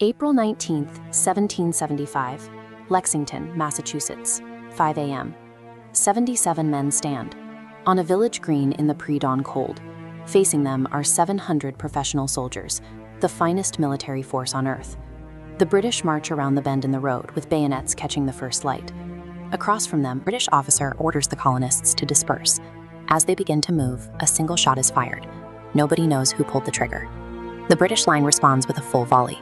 April 19th, 1775, Lexington, Massachusetts, 5 a.m. 77 men stand on a village green in the pre-dawn cold. Facing them are 700 professional soldiers, the finest military force on earth. The British march around the bend in the road with bayonets catching the first light. Across from them, a British officer orders the colonists to disperse. As they begin to move, a single shot is fired. Nobody knows who pulled the trigger. The British line responds with a full volley.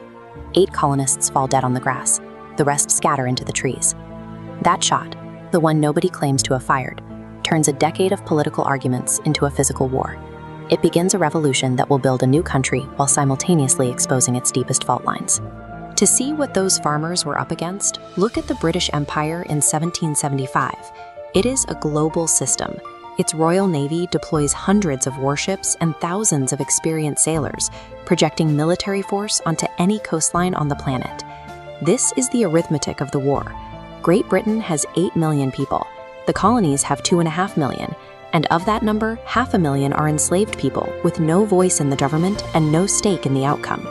8 colonists fall dead on the grass. The rest scatter into the trees. That shot, the one nobody claims to have fired, turns a decade of political arguments into a physical war. It begins a revolution that will build a new country while simultaneously exposing its deepest fault lines. To see what those farmers were up against, look at the British Empire in 1775. It is a global system. Its Royal Navy deploys hundreds of warships and thousands of experienced sailors, projecting military force onto any coastline on the planet. This is the arithmetic of the war. Great Britain has 8 million people. The colonies have 2.5 million, and of that number, 500,000 are enslaved people with no voice in the government and no stake in the outcome.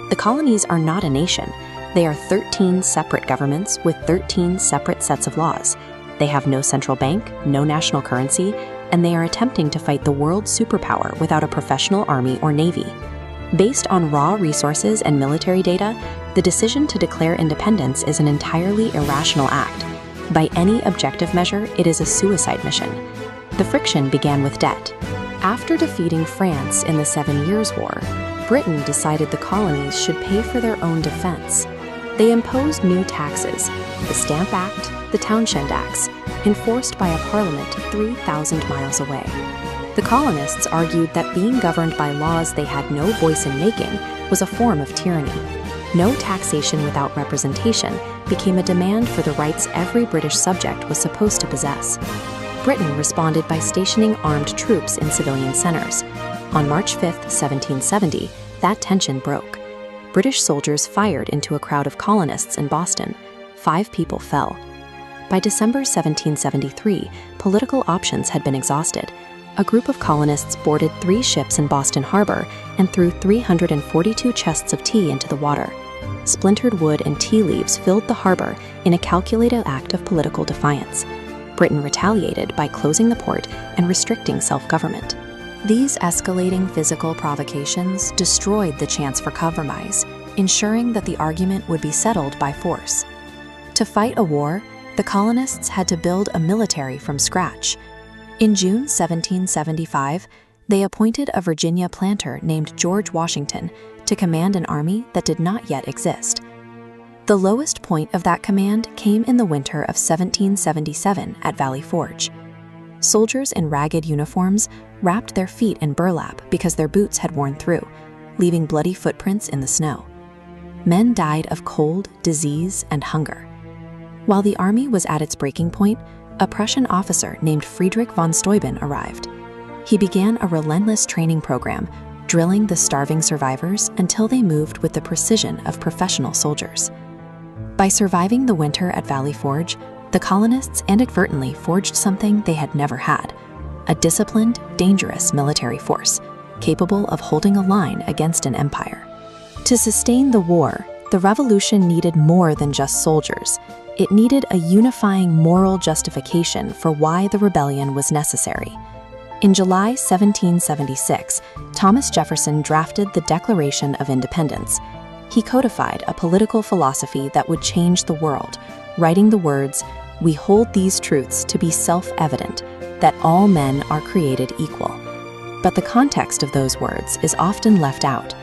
The colonies are not a nation. They are 13 separate governments with 13 separate sets of laws. They have no central bank, no national currency, and they are attempting to fight the world superpower without a professional army or navy. Based on raw resources and military data, the decision to declare independence is an entirely irrational act. By any objective measure, it is a suicide mission. The friction began with debt. After defeating France in the 7 Years' War, Britain decided the colonies should pay for their own defense. They imposed new taxes, the Stamp Act, the Townshend Acts, enforced by a parliament 3,000 miles away. The colonists argued that being governed by laws they had no voice in making was a form of tyranny. No taxation without representation became a demand for the rights every British subject was supposed to possess. Britain responded by stationing armed troops in civilian centers. On March 5, 1770, that tension broke. British soldiers fired into a crowd of colonists in Boston. 5 people fell. By December 1773, political options had been exhausted. A group of colonists boarded 3 ships in Boston Harbor and threw 342 chests of tea into the water. Splintered wood and tea leaves filled the harbor in a calculated act of political defiance. Britain retaliated by closing the port and restricting self-government. These escalating physical provocations destroyed the chance for compromise, ensuring that the argument would be settled by force. To fight a war, the colonists had to build a military from scratch. In June 1775, they appointed a Virginia planter named George Washington to command an army that did not yet exist. The lowest point of that command came in the winter of 1777 at Valley Forge. Soldiers in ragged uniforms wrapped their feet in burlap because their boots had worn through, leaving bloody footprints in the snow. Men died of cold, disease, and hunger. While the army was at its breaking point, a Prussian officer named Friedrich von Steuben arrived. He began a relentless training program, drilling the starving survivors until they moved with the precision of professional soldiers. By surviving the winter at Valley Forge, the colonists inadvertently forged something they had never had: a disciplined, dangerous military force, capable of holding a line against an empire. To sustain the war, the revolution needed more than just soldiers. It needed a unifying moral justification for why the rebellion was necessary. In July 1776, Thomas Jefferson drafted the Declaration of Independence. He codified a political philosophy that would change the world, writing the words, "We hold these truths to be self-evident, that all men are created equal." But the context of those words is often left out.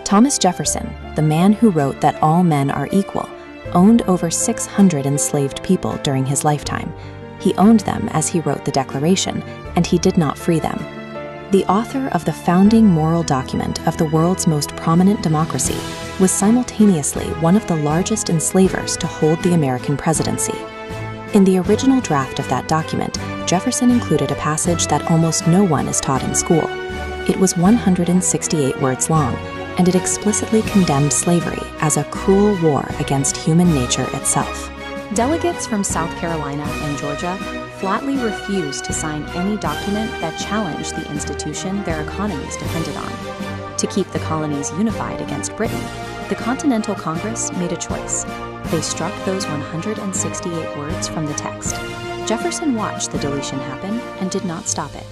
Thomas Jefferson, the man who wrote that all men are equal, owned over 600 enslaved people during his lifetime. He owned them as he wrote the Declaration, and he did not free them. The author of the founding moral document of the world's most prominent democracy was simultaneously one of the largest enslavers to hold the American presidency. In the original draft of that document, Jefferson included a passage that almost no one is taught in school. It was 168 words long, and it explicitly condemned slavery as a cruel war against human nature itself. Delegates from South Carolina and Georgia flatly refused to sign any document that challenged the institution their economies depended on. To keep the colonies unified against Britain, The Continental Congress made a choice. They struck those 168 words from the text. Jefferson watched the deletion happen and did not stop it.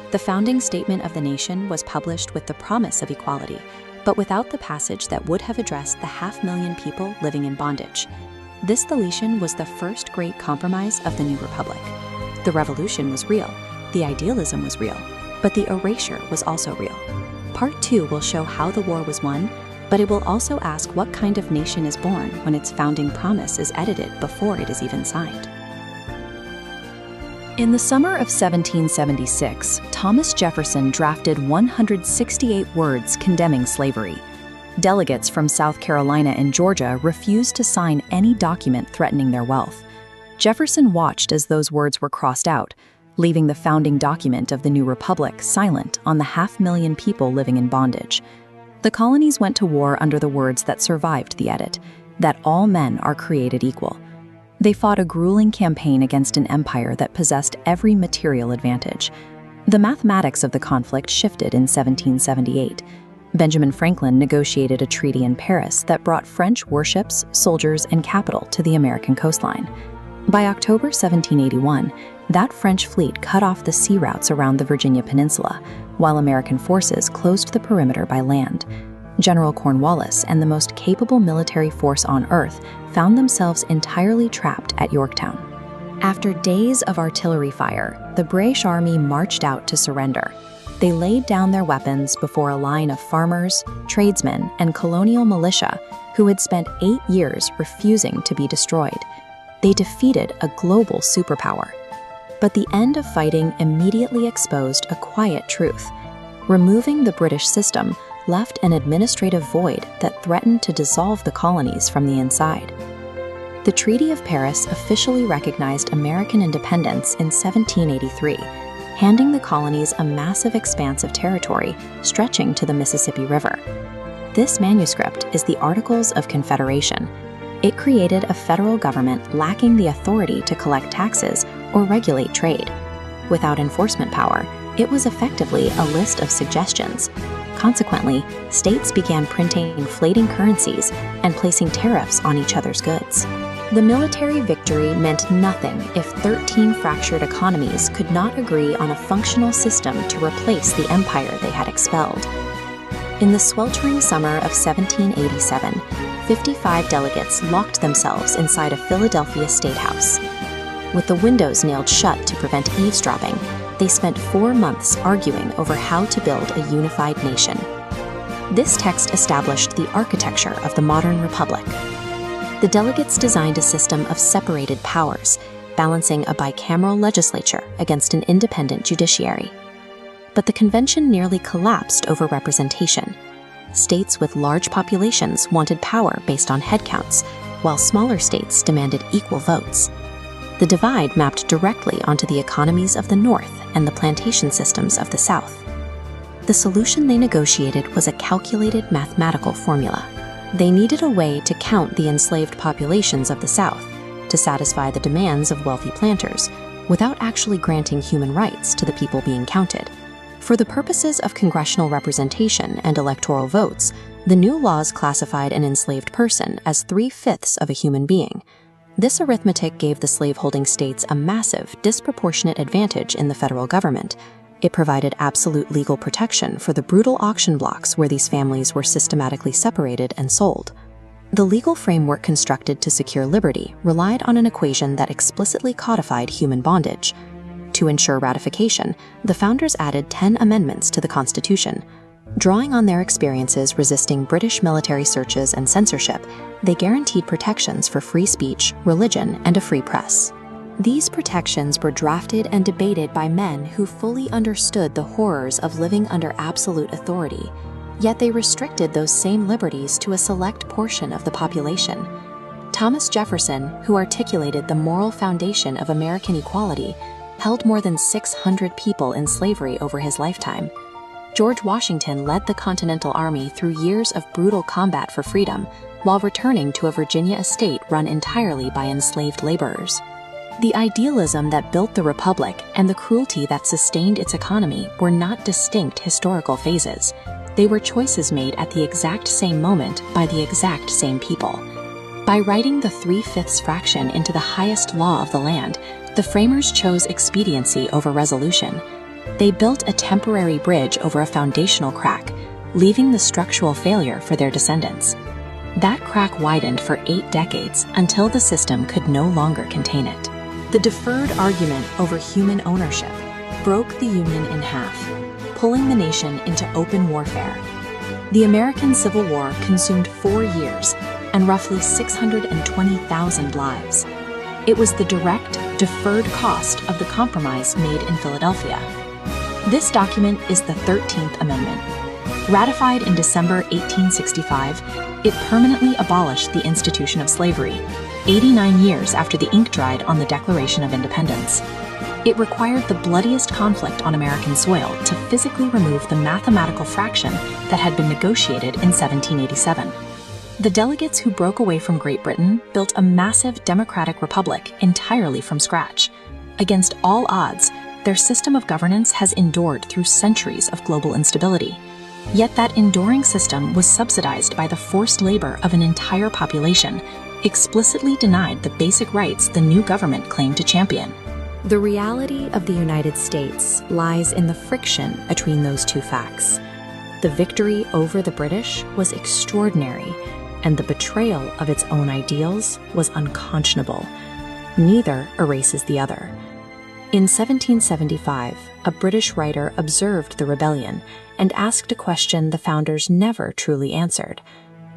The founding statement of the nation was published with the promise of equality, but without the passage that would have addressed the 500,000 people living in bondage. This deletion was the first great compromise of the new republic. The revolution was real, the idealism was real, but the erasure was also real. Part 2 will show how the war was won, but it will also ask what kind of nation is born when its founding promise is edited before it is even signed. In the summer of 1776, Thomas Jefferson drafted 168 words condemning slavery. Delegates from South Carolina and Georgia refused to sign any document threatening their wealth. Jefferson watched as those words were crossed out, leaving the founding document of the new republic silent on the 500,000 people living in bondage. The colonies went to war under the words that survived the edit, that all men are created equal. They fought a grueling campaign against an empire that possessed every material advantage. The mathematics of the conflict shifted in 1778. Benjamin Franklin negotiated a treaty in Paris that brought French warships, soldiers, and capital to the American coastline. By October 1781, that French fleet cut off the sea routes around the Virginia Peninsula, while American forces closed the perimeter by land. General Cornwallis and the most capable military force on Earth found themselves entirely trapped at Yorktown. After days of artillery fire, the British Army marched out to surrender. They laid down their weapons before a line of farmers, tradesmen, and colonial militia who had spent 8 years refusing to be destroyed. They defeated a global superpower. But the end of fighting immediately exposed a quiet truth. Removing the British system left an administrative void that threatened to dissolve the colonies from the inside. The Treaty of Paris officially recognized American independence in 1783, handing the colonies a massive expanse of territory stretching to the Mississippi River. This manuscript is the Articles of Confederation. It created a federal government lacking the authority to collect taxes or regulate trade. Without enforcement power, it was effectively a list of suggestions. Consequently, states began printing inflating currencies and placing tariffs on each other's goods. The military victory meant nothing if 13 fractured economies could not agree on a functional system to replace the empire they had expelled. In the sweltering summer of 1787, 55 delegates locked themselves inside a Philadelphia state house. With the windows nailed shut to prevent eavesdropping, they spent 4 months arguing over how to build a unified nation. This text established the architecture of the modern republic. The delegates designed a system of separated powers, balancing a bicameral legislature against an independent judiciary. But the convention nearly collapsed over representation. States with large populations wanted power based on headcounts, while smaller states demanded equal votes. The divide mapped directly onto the economies of the North and the plantation systems of the South. The solution they negotiated was a calculated mathematical formula. They needed a way to count the enslaved populations of the South, to satisfy the demands of wealthy planters, without actually granting human rights to the people being counted. For the purposes of congressional representation and electoral votes, the new laws classified an enslaved person as 3/5 of a human being. This arithmetic gave the slaveholding states a massive, disproportionate advantage in the federal government. It provided absolute legal protection for the brutal auction blocks where these families were systematically separated and sold. The legal framework constructed to secure liberty relied on an equation that explicitly codified human bondage. To ensure ratification, the founders added 10 amendments to the Constitution. Drawing on their experiences resisting British military searches and censorship, they guaranteed protections for free speech, religion, and a free press. These protections were drafted and debated by men who fully understood the horrors of living under absolute authority, yet they restricted those same liberties to a select portion of the population. Thomas Jefferson, who articulated the moral foundation of American equality, held more than 600 people in slavery over his lifetime. George Washington led the Continental Army through years of brutal combat for freedom, while returning to a Virginia estate run entirely by enslaved laborers. The idealism that built the Republic and the cruelty that sustained its economy were not distinct historical phases. They were choices made at the exact same moment by the exact same people. By writing the 3/5 fraction into the highest law of the land, the framers chose expediency over resolution. They built a temporary bridge over a foundational crack, leaving the structural failure for their descendants. That crack widened for 8 decades until the system could no longer contain it. The deferred argument over human ownership broke the Union in half, pulling the nation into open warfare. The American Civil War consumed 4 years and roughly 620,000 lives. It was the direct, deferred cost of the compromise made in Philadelphia. This document is the 13th Amendment. Ratified in December 1865, it permanently abolished the institution of slavery, 89 years after the ink dried on the Declaration of Independence. It required the bloodiest conflict on American soil to physically remove the mathematical fraction that had been negotiated in 1787. The delegates who broke away from Great Britain built a massive democratic republic entirely from scratch. Against all odds, their system of governance has endured through centuries of global instability. Yet that enduring system was subsidized by the forced labor of an entire population, explicitly denied the basic rights the new government claimed to champion. The reality of the United States lies in the friction between those two facts. The victory over the British was extraordinary, and the betrayal of its own ideals was unconscionable. Neither erases the other. In 1775, a British writer observed the rebellion and asked a question the founders never truly answered.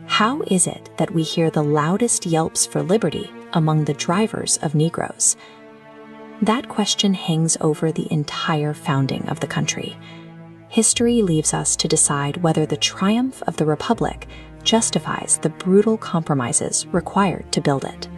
How is it that we hear the loudest yelps for liberty among the drivers of Negroes? That question hangs over the entire founding of the country. History leaves us to decide whether the triumph of the Republic justifies the brutal compromises required to build it.